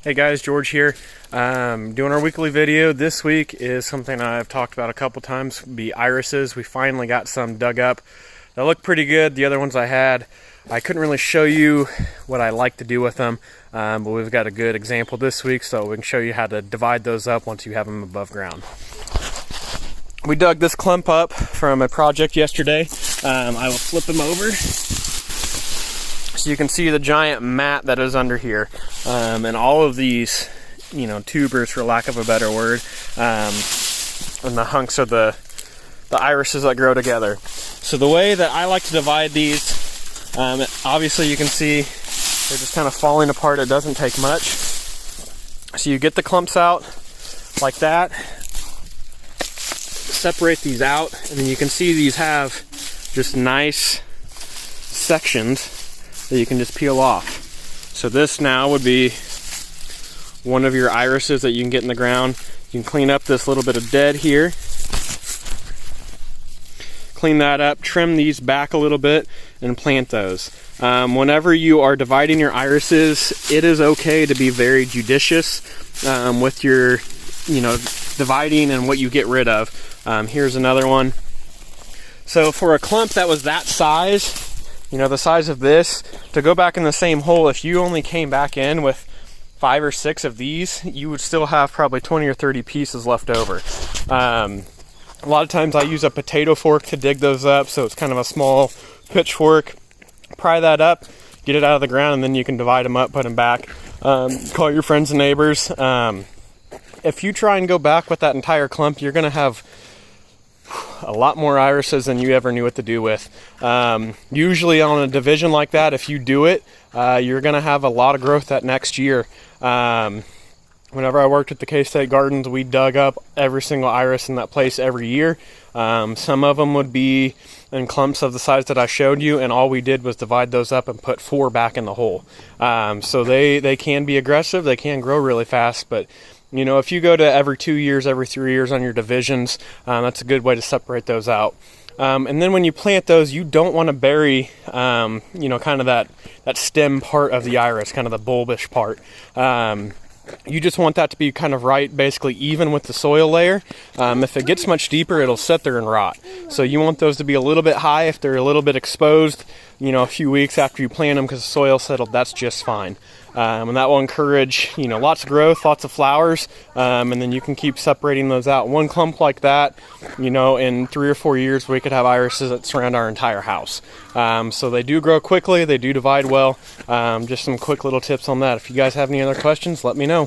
Hey guys, George here. Doing our weekly video. This week is something I've talked about a couple times, be irises. We finally got some dug up. They look pretty good. The other ones I had, I couldn't really show you what I like to do with them, but we've got a good example this week, so we can show you how to divide those up once you have them above ground. We dug this clump up from a project yesterday. I will flip them over so you can see the giant mat that is under here, and all of these, tubers, for lack of a better word, and the hunks are the irises that grow together. So the way that I like to divide these, obviously you can see they're just kind of falling apart. It doesn't take much. So you get the clumps out like that, separate these out, and then you can see these have just nice sections that you can just peel off. So this now would be one of your irises that you can get in the ground. You can clean up this little bit of dead here. Clean that up, trim these back a little bit, and plant those. Whenever you are dividing your irises, it is okay to be very judicious with your, dividing and what you get rid of. Here's another one. So for a clump that was that size, the size of this, to go back in the same hole, if you only came back in with 5 or 6 of these, you would still have probably 20 or 30 pieces left over. A lot of times I use a potato fork to dig those up, so it's kind of a small pitchfork. Pry that up, get it out of the ground, and then you can divide them up, put them back. Call your friends and neighbors. If you try and go back with that entire clump, you're going to have a lot more irises than you ever knew what to do with. Usually on a division like that, if you do it, you're going to have a lot of growth that next year. Whenever I worked at the K-State Gardens, we dug up every single iris in that place every year. Some of them would be in clumps of the size that I showed you, and all we did was divide those up and put 4 back in the hole. So they can be aggressive, they can grow really fast, but if you go to every 2 years, every 3 years on your divisions, that's a good way to separate those out. And then when you plant those, you don't want to bury, kind of that stem part of the iris, kind of the bulbish part. You just want that to be kind of right, basically even with the soil layer. If it gets much deeper, it'll sit there and rot. So you want those to be a little bit high. If they're a little bit exposed, a few weeks after you plant them because the soil settled, that's just fine. And that will encourage, lots of growth, lots of flowers, and then you can keep separating those out. One clump like that, in 3 or 4 years, we could have irises that surround our entire house. So they do grow quickly, they do divide well. Just some quick little tips on that. If you guys have any other questions, let me know.